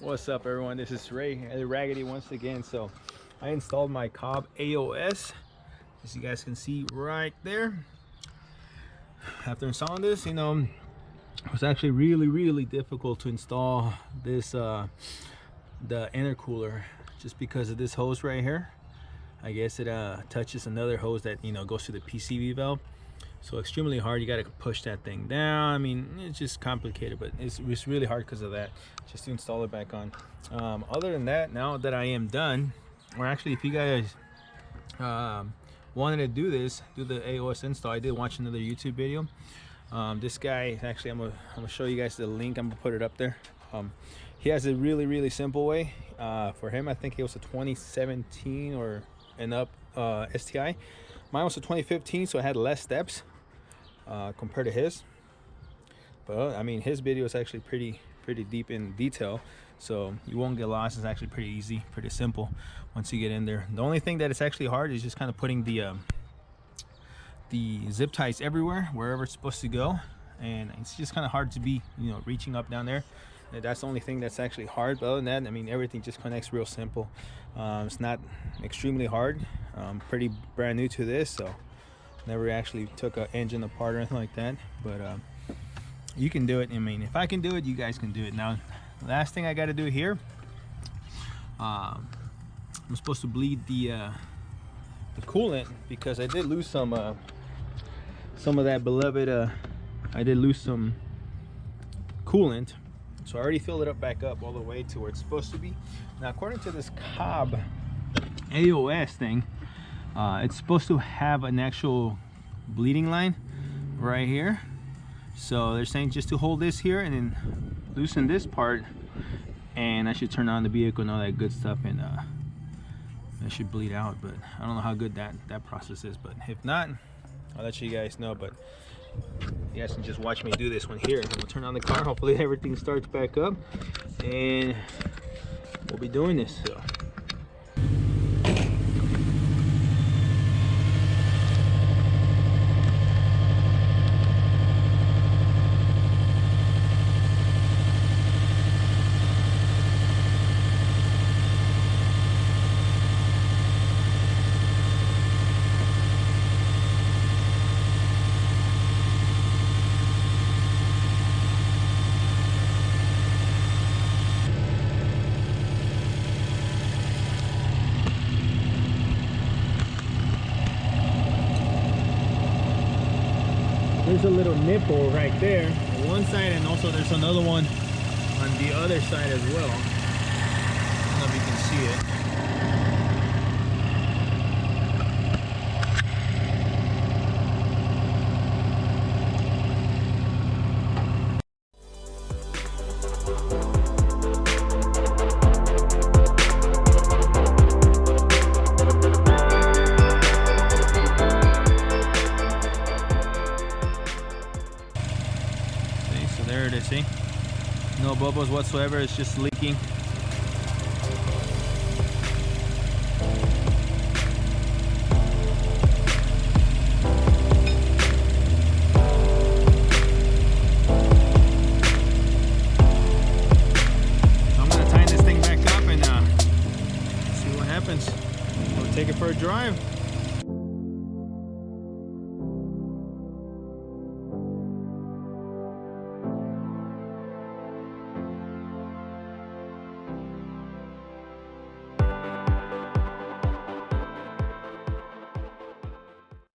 What's up, everyone? This is Ray Raggedy once again. So I installed my Cobb AOS, as you guys can see right there. After installing this, it was actually really difficult to install this the intercooler, just because of this hose right here. I guess it touches another hose that goes to the PCV valve. So extremely hard. You got to push that thing down. I mean, it's just complicated, but it's really hard because of that, just to install it back on. Other than that, now that I am done, or actually if you guys wanted to do the AOS install, I did watch another YouTube video. This guy, actually, I'm gonna show you guys the link. I'm gonna put it up there. He has a really simple way. For him, I think it was a 2017 or and up STI. Mine was a 2015, so it had less steps compared to his. But I mean, his video is actually pretty deep in detail, so you won't get lost. It's actually pretty easy, pretty simple once you get in there. The only thing that is actually hard is just kind of putting the zip ties everywhere, wherever it's supposed to go, and it's just kind of hard to be reaching up down there. That's the only thing that's actually hard. But other than that, I mean, everything just connects real simple. It's not extremely hard. Pretty brand new to this, so never actually took an engine apart or anything like that. But you can do it. I mean, if I can do it, you guys can do it. Now, last thing I got to do here, I'm supposed to bleed the coolant, because I did lose some of that beloved. I did lose some coolant. So I already filled it up back up all the way to where it's supposed to be. Now, according to this Cobb AOS thing, it's supposed to have an actual bleeding line right here. So they're saying just to hold this here and then loosen this part, and I should turn on the vehicle and all that good stuff, and it should bleed out. But I don't know how good that process is. But if not, I'll let you guys know. But you guys can just watch me do this one here. We'll turn on the car. Hopefully everything starts back up, and we'll be doing this. So. There's a little nipple right there on one side, and also there's another one on the other side as well. I don't know if you can see it. There it is, see? No bubbles whatsoever, it's just leaking. I'm gonna tighten this thing back up and see what happens. We'll take it for a drive.